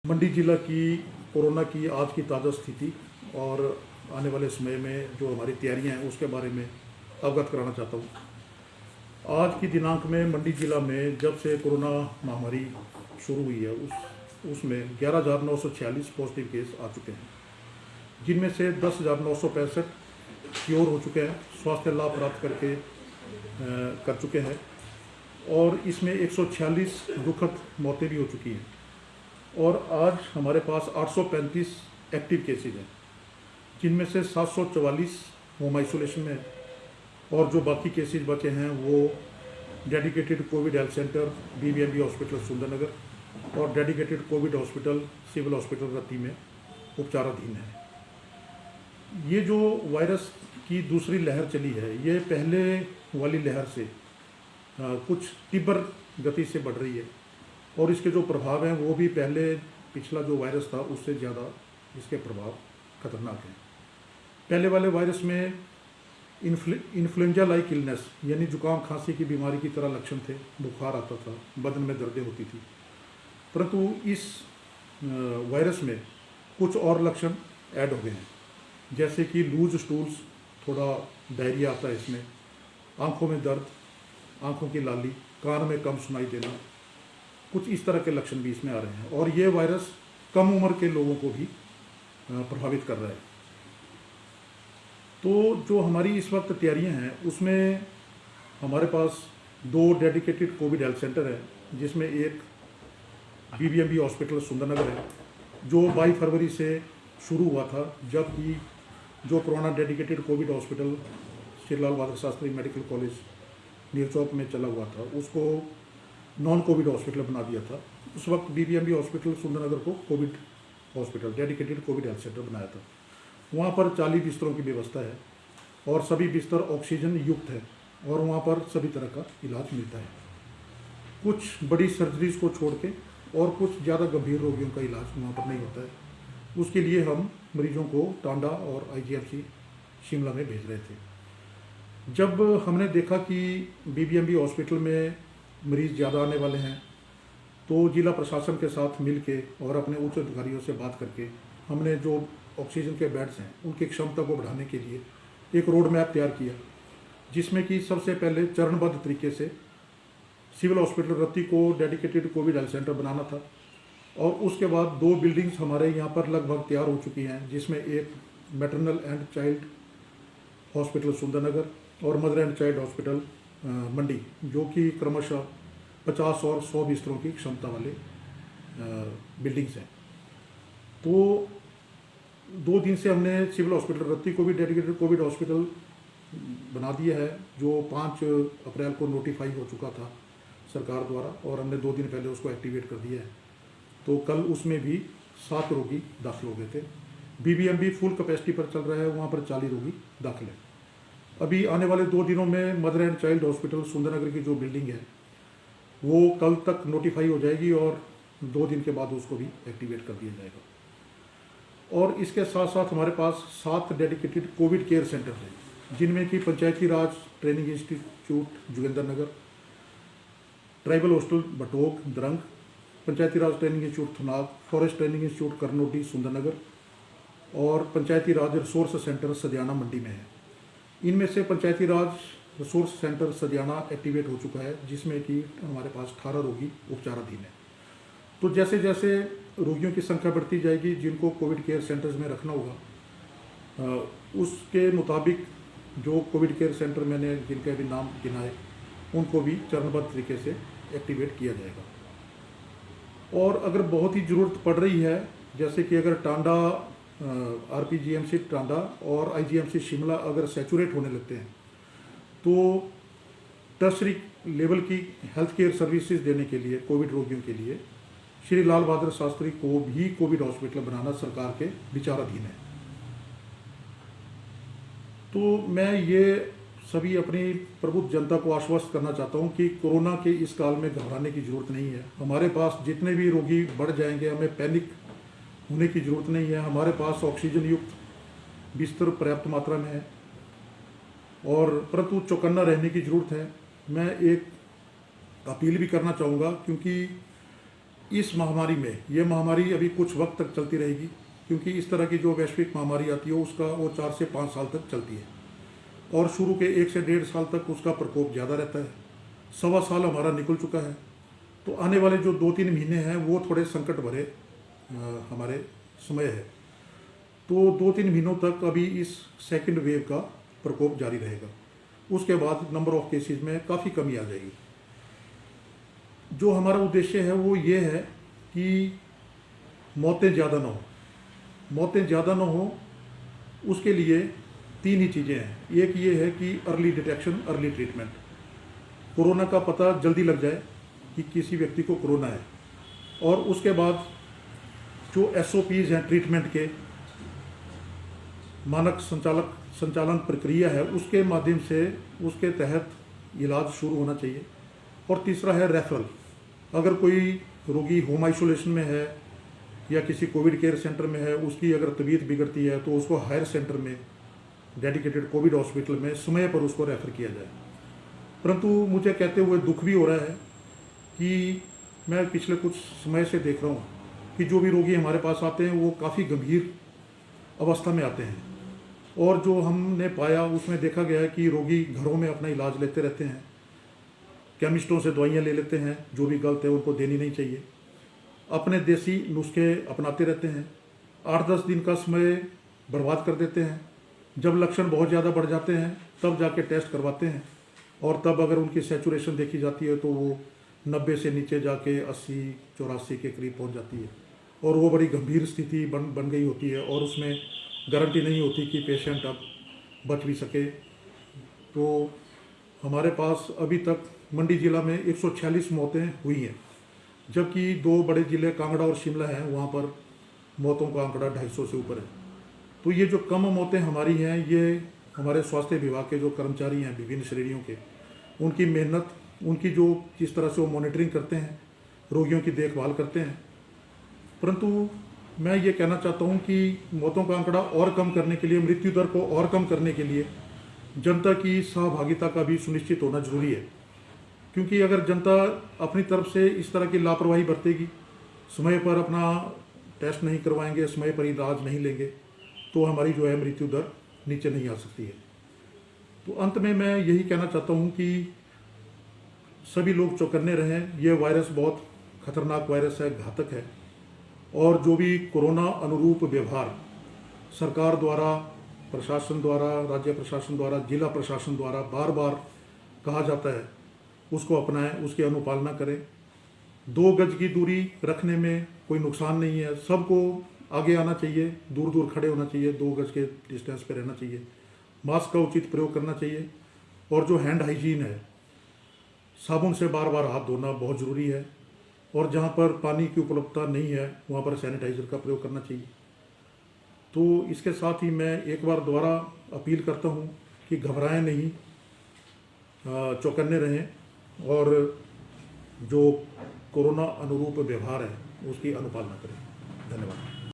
मंडी जिला की कोरोना की आज की ताज़ा स्थिति और आने वाले समय में जो हमारी तैयारियां हैं उसके बारे में अवगत कराना चाहता हूं। आज की दिनांक में मंडी जिला में जब से कोरोना महामारी शुरू हुई है उसमें 11,946 पॉजिटिव केस आ चुके हैं, जिनमें से 10,965 क्योर हो चुके हैं, स्वास्थ्य लाभ प्राप्त कर चुके हैं और इसमें 146 दुखद मौतें भी हो चुकी हैं। और आज हमारे पास 835 एक्टिव केसेज हैं, जिनमें से 744 होम आइसोलेशन में है और जो बाकी केसेज बचे हैं वो dedicated covid health centre BBMB hospital Sundernagar और dedicated covid hospital civil hospital Ratti में उपचाराधीन है। ये जो वायरस की दूसरी लहर चली है, ये पहले वाली लहर से कुछ तीव्र गति से बढ़ रही है और इसके जो प्रभाव हैं वो भी पहले पिछला जो वायरस था उससे ज़्यादा इसके प्रभाव खतरनाक हैं। पहले वाले वायरस में इन्फ्लुएंजा लाइक इलनेस यानी जुकाम खांसी की बीमारी की तरह लक्षण थे, बुखार आता था, बदन में दर्दें होती थी, परंतु इस वायरस में कुछ और लक्षण ऐड हो गए हैं, जैसे कि लूज स्टूल्स, थोड़ा डायरिया आता है इसमें, आंखों में दर्द, आंखों की लाली, कान में कम सुनाई देना, कुछ इस तरह के लक्षण भी इसमें आ रहे हैं और ये वायरस कम उम्र के लोगों को भी प्रभावित कर रहा है। तो जो हमारी इस वक्त तैयारियां हैं उसमें हमारे पास 2 डेडिकेटेड कोविड हेल्थ सेंटर है, जिसमें एक BBMB हॉस्पिटल सुंदरनगर है जो 22 फरवरी से शुरू हुआ था, जबकि जो पुराना dedicated covid hospital Shri Lal Bahadur Shastri medical college नीर चौक में चला हुआ था उसको नॉन कोविड हॉस्पिटल बना दिया था। उस वक्त BBMB हॉस्पिटल सुंदरनगर को Covid hospital dedicated covid health centre बनाया था। वहाँ पर 40 बिस्तरों की व्यवस्था है और सभी बिस्तर ऑक्सीजन युक्त है और वहाँ पर सभी तरह का इलाज मिलता है। कुछ बड़ी सर्जरीज को छोड़ के और कुछ ज़्यादा गंभीर रोगियों का इलाज वहाँ पर नहीं होता है। उसके लिए हम मरीजों को टांडा और IGMC शिमला में भेज रहे थे। जब हमने देखा कि BBMB हॉस्पिटल में मरीज़ ज़्यादा आने वाले हैं तो जिला प्रशासन के साथ मिल के और अपने उच्च अधिकारियों से बात करके हमने जो ऑक्सीजन के बेड्स हैं उनकी क्षमता को बढ़ाने के लिए एक रोड मैप तैयार किया, जिसमें कि सबसे पहले चरणबद्ध तरीके से सिविल हॉस्पिटल रत्ती को डेडिकेटेड कोविड हेल्थ सेंटर बनाना था और उसके बाद 2 बिल्डिंग्स हमारे यहाँ पर लगभग तैयार हो चुकी हैं, जिसमें एक maternal and child hospital Sundernagar और mother and child hospital Mandi, जो कि क्रमशः 50 और 100 बिस्तरों की क्षमता वाले बिल्डिंग्स हैं। तो 2 दिन से हमने सिविल हॉस्पिटल रत्ती को भी डेडिकेटेड कोविड हॉस्पिटल बना दिया है, जो 5 अप्रैल को नोटिफाई हो चुका था सरकार द्वारा और हमने 2 दिन पहले उसको एक्टिवेट कर दिया है। तो कल उसमें भी 7 रोगी दाखिल हो गए थे। BBMB फुल कैपेसिटी पर चल रहा है, वहाँ पर 40 रोगी दाखिल है। अभी आने वाले 2 दिनों में mother and child hospital Sundernagar की जो बिल्डिंग है वो कल तक नोटिफाई हो जाएगी और 2 दिन के बाद उसको भी एक्टिवेट कर दिया जाएगा। और इसके साथ साथ हमारे पास 7 डेडिकेटेड कोविड केयर सेंटर हैं, जिनमें कि Panchayati Raj training institute Jogindar Nagar, tribal hostel Batog Drang, Panchayati Raj training institute Thunag, forest training institute Karnoti Sundernagar और पंचायती राज रिसोर्स सेंटर सदियाना मंडी में है। इनमें से पंचायती राज रिसोर्स सेंटर सदियाना एक्टिवेट हो चुका है, जिसमें कि हमारे पास 18 रोगी उपचाराधीन है। तो जैसे जैसे रोगियों की संख्या बढ़ती जाएगी जिनको कोविड केयर सेंटर्स में रखना होगा, उसके मुताबिक जो कोविड केयर सेंटर मैंने जिनके अभी नाम गिनाए उनको भी चरणबद्ध तरीके से एक्टिवेट किया जाएगा। और अगर बहुत ही ज़रूरत पड़ रही है, जैसे कि अगर टांडा RPGMC टांडा और IGMC शिमला अगर सैचुरेट होने लगते हैं तो टर्शरी लेवल की हेल्थ केयर सर्विसेज देने के लिए कोविड रोगियों के लिए श्री लाल बहादुर शास्त्री को भी कोविड हॉस्पिटल बनाना सरकार के विचाराधीन है। तो मैं ये सभी अपनी प्रबुद्ध जनता को आश्वस्त करना चाहता हूँ कि कोरोना के इस काल में घबराने की ज़रूरत नहीं है। हमारे पास जितने भी रोगी बढ़ जाएंगे, हमें पैनिक होने की ज़रूरत नहीं है। हमारे पास ऑक्सीजन युक्त बिस्तर पर्याप्त मात्रा में है और परंतु चौकन्ना रहने की ज़रूरत है। मैं एक अपील भी करना चाहूँगा, क्योंकि इस महामारी में, ये महामारी अभी कुछ वक्त तक चलती रहेगी, क्योंकि इस तरह की जो वैश्विक महामारी आती है उसका वो 4 से 5 साल तक चलती है, और शुरू के 1 से 1.5 साल तक उसका प्रकोप ज़्यादा रहता है। 1.25 साल हमारा निकल चुका है, तो आने वाले जो 2-3 महीने हैं वो थोड़े संकट भरे हमारे समय है। तो 2-3 महीनों तक अभी इस सेकंड वेव का प्रकोप जारी रहेगा। उसके बाद नंबर ऑफ केसेस में काफ़ी कमी आ जाएगी। जो हमारा उद्देश्य है वो ये है कि मौतें ज़्यादा ना हो। मौतें ज़्यादा ना हो उसके लिए 3 ही चीज़ें हैं। एक ये है कि early detection, early treatment. Corona का पता जल्दी लग जाए कि किसी व्यक्ति को कोरोना है, और उसके बाद जो SOPs हैं ट्रीटमेंट के, मानक संचालन प्रक्रिया है, उसके माध्यम से उसके तहत इलाज शुरू होना चाहिए। और तीसरा है रेफरल। अगर कोई रोगी होम आइसोलेशन में है या किसी कोविड केयर सेंटर में है, उसकी अगर तबीयत बिगड़ती है तो उसको हायर सेंटर में, डेडिकेटेड कोविड हॉस्पिटल में समय पर उसको रेफ़र किया जाए। परंतु मुझे कहते हुए दुख भी हो रहा है कि मैं पिछले कुछ समय से देख रहा हूँ कि जो भी रोगी हमारे पास आते हैं वो काफ़ी गंभीर अवस्था में आते हैं, और जो हमने पाया उसमें देखा गया है कि रोगी घरों में अपना इलाज लेते रहते हैं, केमिस्टों से दवाइयाँ ले लेते हैं, जो भी गलत है उनको देनी नहीं चाहिए, अपने देसी नुस्खे अपनाते रहते हैं, 8-10 दिन का समय बर्बाद कर देते हैं। जब लक्षण बहुत ज़्यादा बढ़ जाते हैं तब जाके टेस्ट करवाते हैं, और तब अगर उनकी सैचुरेशन देखी जाती है तो वो 90 से नीचे जाके 80-84 के करीब पहुंच जाती है, और वो बड़ी गंभीर स्थिति बन गई होती है, और उसमें गारंटी नहीं होती कि पेशेंट अब बच भी सके। तो हमारे पास अभी तक मंडी जिला में 146 मौतें हुई हैं, जबकि 2 बड़े ज़िले कांगड़ा और शिमला हैं, वहाँ पर मौतों का आंकड़ा 250 से ऊपर है। तो ये जो कम मौतें हमारी हैं, ये हमारे स्वास्थ्य विभाग के जो कर्मचारी हैं विभिन्न श्रेणियों के, उनकी मेहनत, उनकी जो जिस तरह से वो मॉनिटरिंग करते हैं, रोगियों की देखभाल करते हैं। परंतु मैं ये कहना चाहता हूँ कि मौतों का आंकड़ा और कम करने के लिए, मृत्यु दर को और कम करने के लिए जनता की सहभागिता का भी सुनिश्चित होना जरूरी है। क्योंकि अगर जनता अपनी तरफ से इस तरह की लापरवाही बरतेगी, समय पर अपना टेस्ट नहीं करवाएंगे, समय पर इलाज नहीं लेंगे, तो हमारी जो है मृत्यु दर नीचे नहीं आ सकती है। तो अंत में मैं यही कहना चाहता हूँ कि सभी लोग चौकन्ने रहें। ये वायरस बहुत खतरनाक वायरस है, घातक है, और जो भी कोरोना अनुरूप व्यवहार सरकार द्वारा, प्रशासन द्वारा, राज्य प्रशासन द्वारा, जिला प्रशासन द्वारा बार बार कहा जाता है, उसको अपनाएं, उसकी अनुपालना करें। 2 गज की दूरी रखने में कोई नुकसान नहीं है, सबको आगे आना चाहिए, दूर दूर खड़े होना चाहिए, 2 गज के डिस्टेंस पे रहना चाहिए, मास्क का उचित प्रयोग करना चाहिए, और जो हैंड हाइजीन है, साबुन से बार बार हाथ धोना बहुत ज़रूरी है, और जहाँ पर पानी की उपलब्धता नहीं है वहाँ पर सैनिटाइज़र का प्रयोग करना चाहिए। तो इसके साथ ही मैं एक बार दोबारा अपील करता हूँ कि घबराएं नहीं, चौकन्ने रहें, और जो कोरोना अनुरूप व्यवहार है उसकी अनुपालना करें। धन्यवाद।